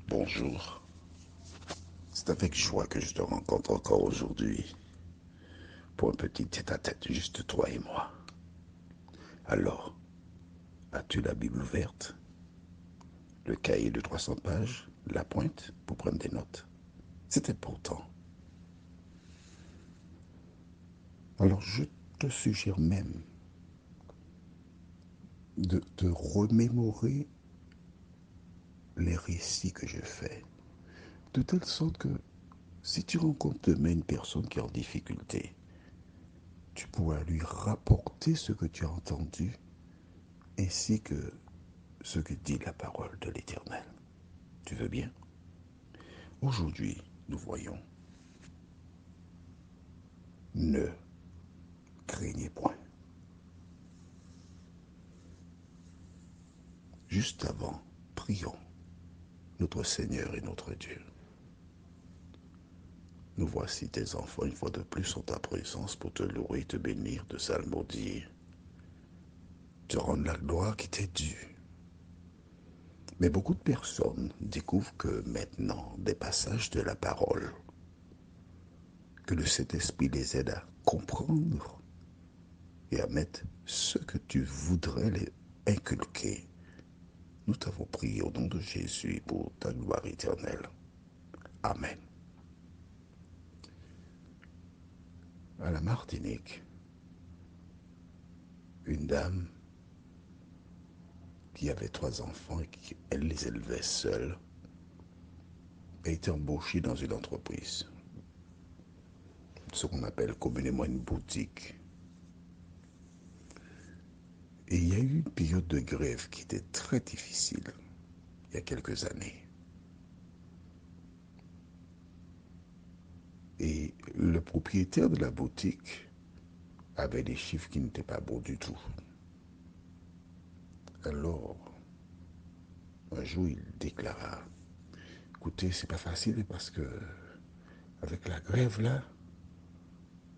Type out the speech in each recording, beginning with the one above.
Bonjour, c'est avec joie que je te rencontre encore aujourd'hui pour un petit tête-à-tête, juste toi et moi. Alors, as-tu la Bible ouverte, le cahier de 300 pages, la pointe pour prendre des notes? C'est important. Alors, je te suggère même de te remémorer les récits que je fais, de telle sorte que si tu rencontres demain une personne qui est en difficulté, tu pourras lui rapporter ce que tu as entendu ainsi que ce que dit la parole de l'Éternel. Tu veux bien? Aujourd'hui, nous voyons, ne craignez point. Juste avant, prions notre Seigneur et notre Dieu. Nous voici tes enfants une fois de plus en ta présence pour te louer, te bénir, te salmodier, te rendre la gloire qui t'est due. Mais beaucoup de personnes découvrent que maintenant, des passages de la parole, que le Saint-Esprit les aide à comprendre et à mettre ce que tu voudrais les inculquer. Nous t'avons prié au nom de Jésus pour ta gloire éternelle. Amen. À la Martinique, une dame qui avait 3 enfants et qui elle les élevait seule a été embauchée dans une entreprise, ce qu'on appelle communément une boutique. Et il y a eu une période de grève qui était très difficile il y a quelques années. Et le propriétaire de la boutique avait des chiffres qui n'étaient pas bons du tout. Alors, un jour, il déclara, écoutez, c'est pas facile parce que avec la grève là,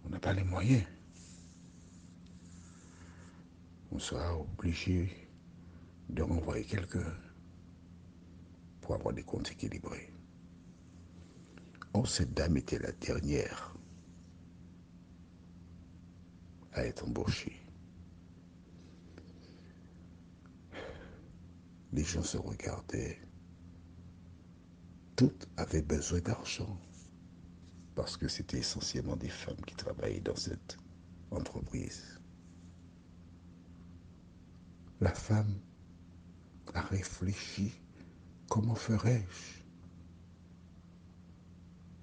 on n'a pas les moyens. On sera obligé de renvoyer quelqu'un pour avoir des comptes équilibrés. Or, cette dame était la dernière à être embauchée. Les gens se regardaient. Toutes avaient besoin d'argent parce que c'était essentiellement des femmes qui travaillaient dans cette entreprise. La femme a réfléchi, comment ferais-je?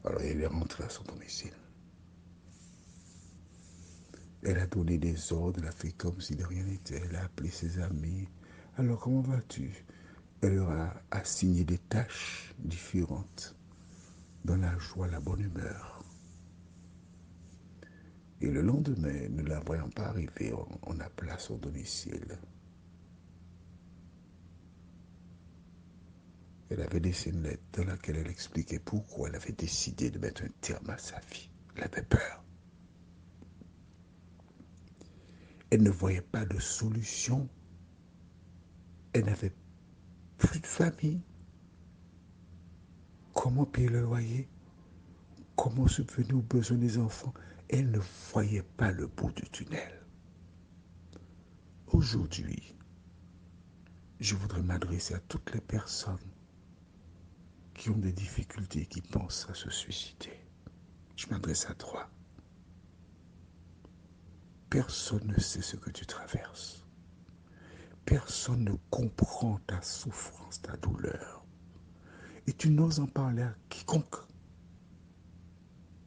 Alors elle est rentrée à son domicile. Elle a donné des ordres, elle a fait comme si de rien n'était. Elle a appelé ses amis. Alors comment vas-tu? Elle leur a assigné des tâches différentes dans la joie, la bonne humeur. Et le lendemain, ne la voyant pas arriver, on appela son domicile. Elle avait laissé une lettre dans laquelle elle expliquait pourquoi elle avait décidé de mettre un terme à sa vie. Elle avait peur. Elle ne voyait pas de solution. Elle n'avait plus de famille. Comment payer le loyer? Comment subvenir aux besoins des enfants? Elle ne voyait pas le bout du tunnel. Aujourd'hui, je voudrais m'adresser à toutes les personnes qui ont des difficultés, qui pensent à se suicider. Je m'adresse à toi. Personne ne sait ce que tu traverses. Personne ne comprend ta souffrance, ta douleur. Et tu n'oses en parler à quiconque.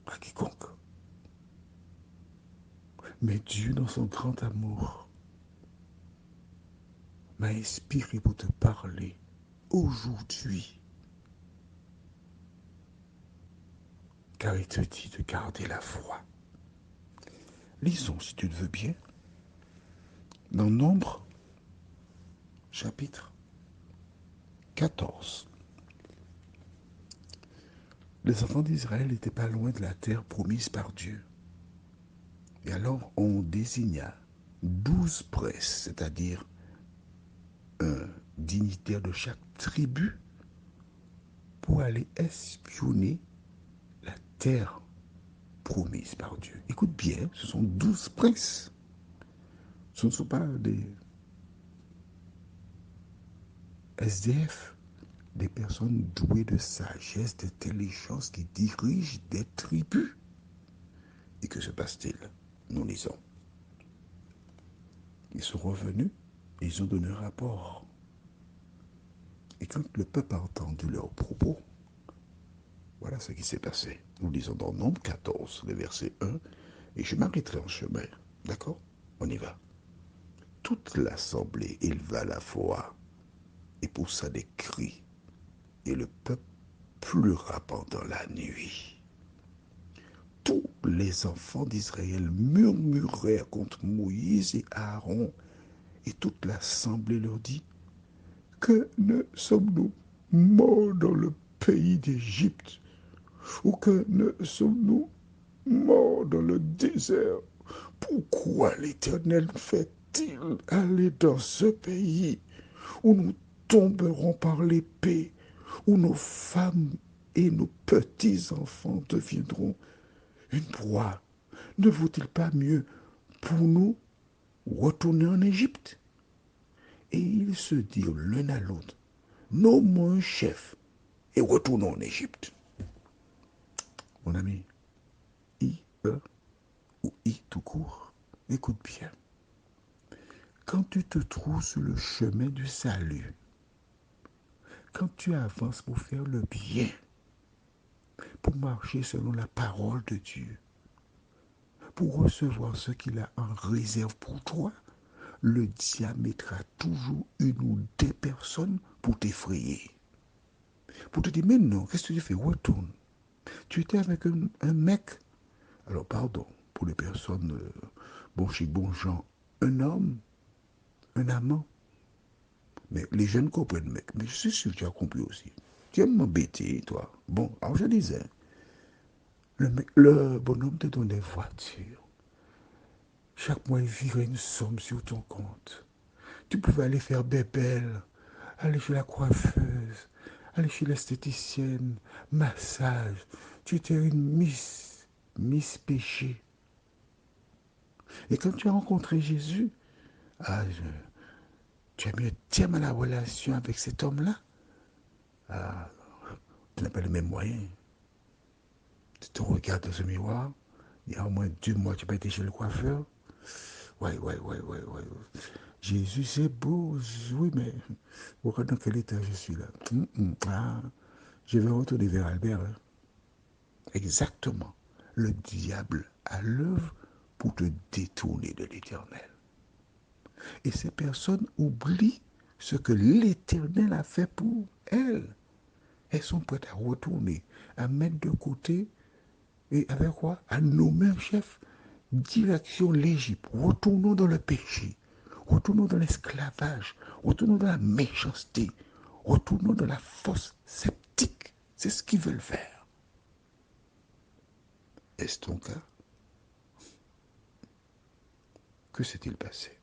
À quiconque. Mais Dieu, dans son grand amour, m'a inspiré pour te parler aujourd'hui. Car il te dit de garder la foi. Lisons, si tu le veux bien, dans Nombre, chapitre 14. Les enfants d'Israël n'étaient pas loin de la terre promise par Dieu. Et alors on désigna 12 princes, c'est-à-dire un dignitaire de chaque tribu, pour aller espionner la terre promise par Dieu. Écoute bien, ce sont 12 princes. Ce ne sont pas des SDF, des personnes douées de sagesse, d'intelligence qui dirigent des tribus. Et que se passe-t-il? Nous lisons. Ils sont revenus et ils ont donné un rapport. Et quand le peuple a entendu leurs propos, voilà ce qui s'est passé. Nous lisons dans Nombre 14, le verset 1, et je m'arrêterai en chemin. D'accord? On y va. Toute l'assemblée éleva la voix et poussa des cris, et le peuple pleura pendant la nuit. Tous les enfants d'Israël murmurèrent contre Moïse et Aaron, et toute l'assemblée leur dit, que ne sommes-nous morts dans le pays d'Égypte, ou que ne sommes-nous morts dans le désert? Pourquoi l'Éternel fait-il aller dans ce pays où nous tomberons par l'épée, où nos femmes et nos petits-enfants deviendront une proie? Ne vaut-il pas mieux pour nous retourner en Égypte? Et ils se dirent l'un à l'autre, nommons un chef et retournons en Égypte. Mon ami, I-E ou I tout court, écoute bien. Quand tu te trouves sur le chemin du salut, quand tu avances pour faire le bien, pour marcher selon la parole de Dieu, pour recevoir ce qu'il a en réserve pour toi, le diable mettra toujours une ou deux personnes pour t'effrayer. Pour te dire, mais non, qu'est-ce que tu fais? Retourne. Tu étais avec un mec, alors pardon, pour les personnes, bon chez bon gens, un homme, un amant. Mais les jeunes comprennent, mec. Mais je suis sûr que tu as compris aussi. Tu aimes m'embêter, toi. Bon, alors je disais, le bonhomme te donne des voitures. Chaque mois, il virait une somme sur ton compte. Tu pouvais aller faire bébelle, aller chez la coiffeuse, aller chez l'esthéticienne, massage. Tu étais une Miss Péché. Et quand tu as rencontré Jésus, ah, tu as mis un terme à la relation avec cet homme-là. Ah, tu n'as pas les mêmes moyens. Tu te regardes dans ce miroir, il y a au moins 2 mois, tu n'as pas été chez le coiffeur. Ouais. Jésus, c'est beau, oui, mais regarde dans quel état je suis là. Ah, je vais retourner vers Albert. Hein. Exactement. Le diable a l'œuvre pour te détourner de l'Éternel. Et ces personnes oublient ce que l'Éternel a fait pour elles. Elles sont prêtes à retourner, à mettre de côté, et avec quoi? À nommer un chef. Direction l'Égypte. Retournons dans le péché. Retournons dans l'esclavage. Retournons dans la méchanceté. Retournons dans la fosse sceptique. C'est ce qu'ils veulent faire. Est-ce ton cas? Que s'est-il passé?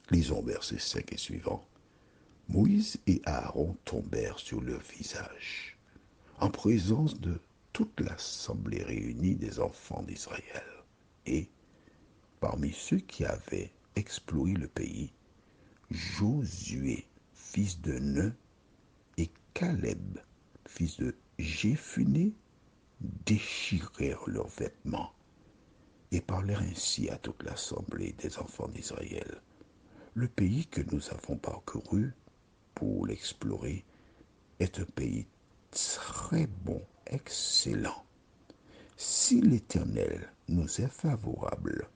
Lisons versets 5 et suivants. Moïse et Aaron tombèrent sur leur visage, en présence de toute l'assemblée réunie des enfants d'Israël. Et, parmi ceux qui avaient exploré le pays, Josué, fils de Nun, et Caleb, fils de Jéphuné, déchirèrent leurs vêtements et parlèrent ainsi à toute l'assemblée des enfants d'Israël. Le pays que nous avons parcouru pour l'explorer est un pays très bon, excellent. Si l'Éternel nous est favorable,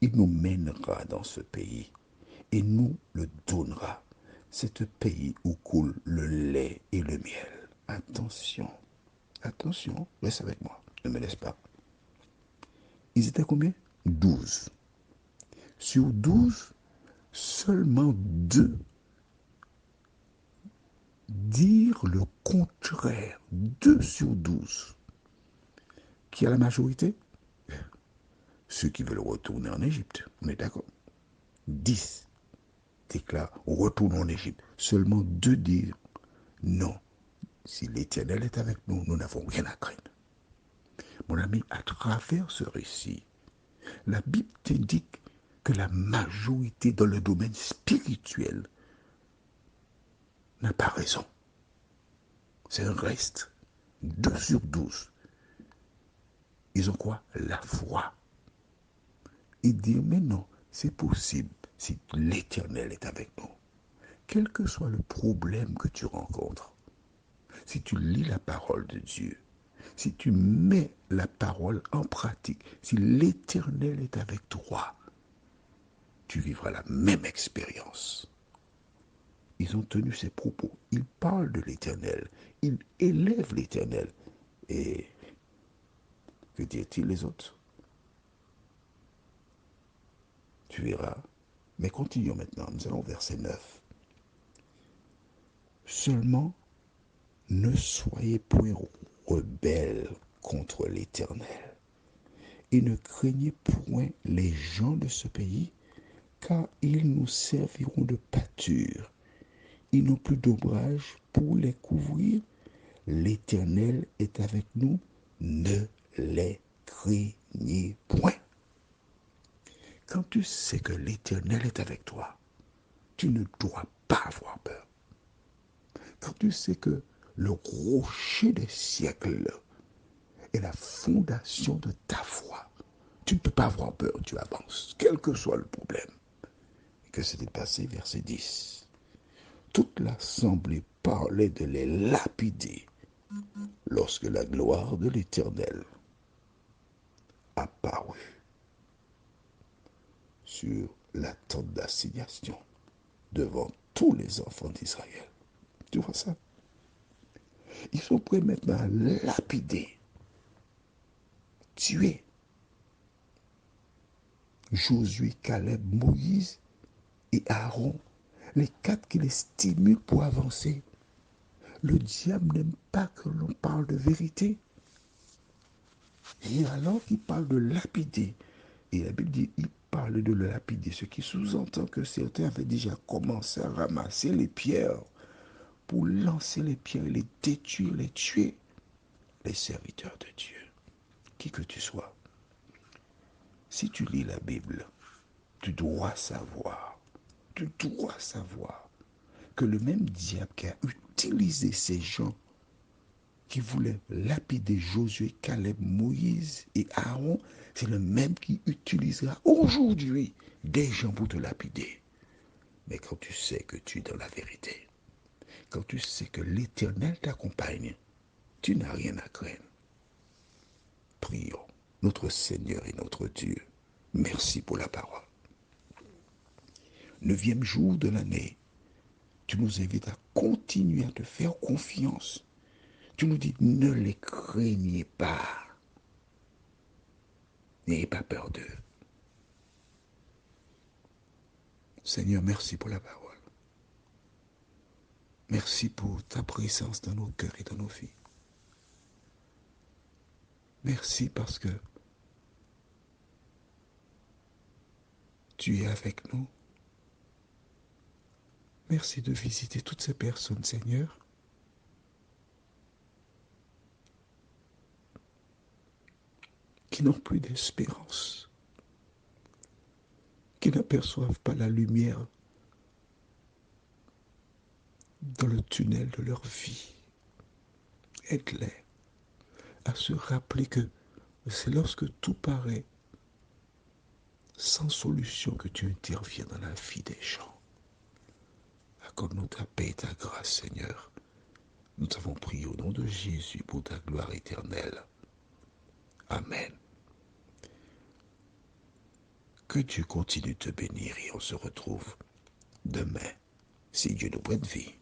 il nous mènera dans ce pays et nous le donnera. C'est un pays où coule le lait et le miel. Attention, attention, reste avec moi, ne me laisse pas. Ils étaient combien? 12. Sur 12, seulement 2 dirent le contraire. 2 sur 12. Qui a la majorité? Ceux qui veulent retourner en Égypte. On est d'accord? 10 déclarent retournons en Égypte. Seulement 2 disent non. Si l'Éternel est avec nous, nous n'avons rien à craindre. Mon ami, à travers ce récit, la Bible t'indique que la majorité dans le domaine spirituel n'a pas raison. C'est un reste. 2 sur 12. Ils ont quoi? La foi. Ils disent, mais non, c'est possible si l'Éternel est avec nous. Quel que soit le problème que tu rencontres, si tu lis la parole de Dieu, si tu mets la parole en pratique, si l'Éternel est avec toi, tu vivras la même expérience. Ils ont tenu ces propos. Ils parlent de l'Éternel. Ils élèvent l'Éternel. Et que disent-ils les autres? Tu verras. Mais continuons maintenant. Nous allons au verset 9. Seulement, ne soyez point rebelles contre l'Éternel, et ne craignez point les gens de ce pays, car ils nous serviront de pâture. Ils n'ont plus d'ombrage pour les couvrir. L'Éternel est avec nous. Ne les craignez point. Quand tu sais que l'Éternel est avec toi, tu ne dois pas avoir peur. Quand tu sais que le rocher des siècles est la fondation de ta foi, tu ne peux pas avoir peur, tu avances, quel que soit le problème. Et que s'est-il passé? Verset 10. Toute l'assemblée parlait de les lapider lorsque la gloire de l'Éternel apparut sur la tente d'assignation devant tous les enfants d'Israël. Tu vois ça? Ils sont prêts maintenant à lapider, tuer Josué, Caleb, Moïse et Aaron, les 4 qui les stimulent pour avancer. Le diable n'aime pas que l'on parle de vérité. Et alors qu'il parle de lapider, et la Bible dit, il parle de le lapider, ce qui sous-entend que certains avaient déjà commencé à ramasser les pierres pour lancer les pierres, les détruire, les tuer. Les serviteurs de Dieu, qui que tu sois, si tu lis la Bible, tu dois savoir que le même diable qui a utilisé ces gens qui voulaient lapider Josué, Caleb, Moïse et Aaron, c'est le même qui utilisera aujourd'hui des gens pour te lapider. Mais quand tu sais que tu es dans la vérité, quand tu sais que l'Éternel t'accompagne, tu n'as rien à craindre. Prions. Notre Seigneur et notre Dieu, merci pour la parole. 9e jour de l'année, tu nous invites à continuer à te faire confiance. Tu nous dis, ne les craignez pas. N'ayez pas peur d'eux. Seigneur, merci pour la parole. Merci pour ta présence dans nos cœurs et dans nos vies. Merci parce que tu es avec nous. Merci de visiter toutes ces personnes, Seigneur, qui n'ont plus d'espérance, qui n'aperçoivent pas la lumière dans le tunnel de leur vie. Aide-les à se rappeler que c'est lorsque tout paraît sans solution que tu interviens dans la vie des gens. Accorde-nous ta paix et ta grâce, Seigneur. Nous t'avons prié au nom de Jésus pour ta gloire éternelle. Amen. Que Dieu continue de te bénir et on se retrouve demain, si Dieu nous prête vie.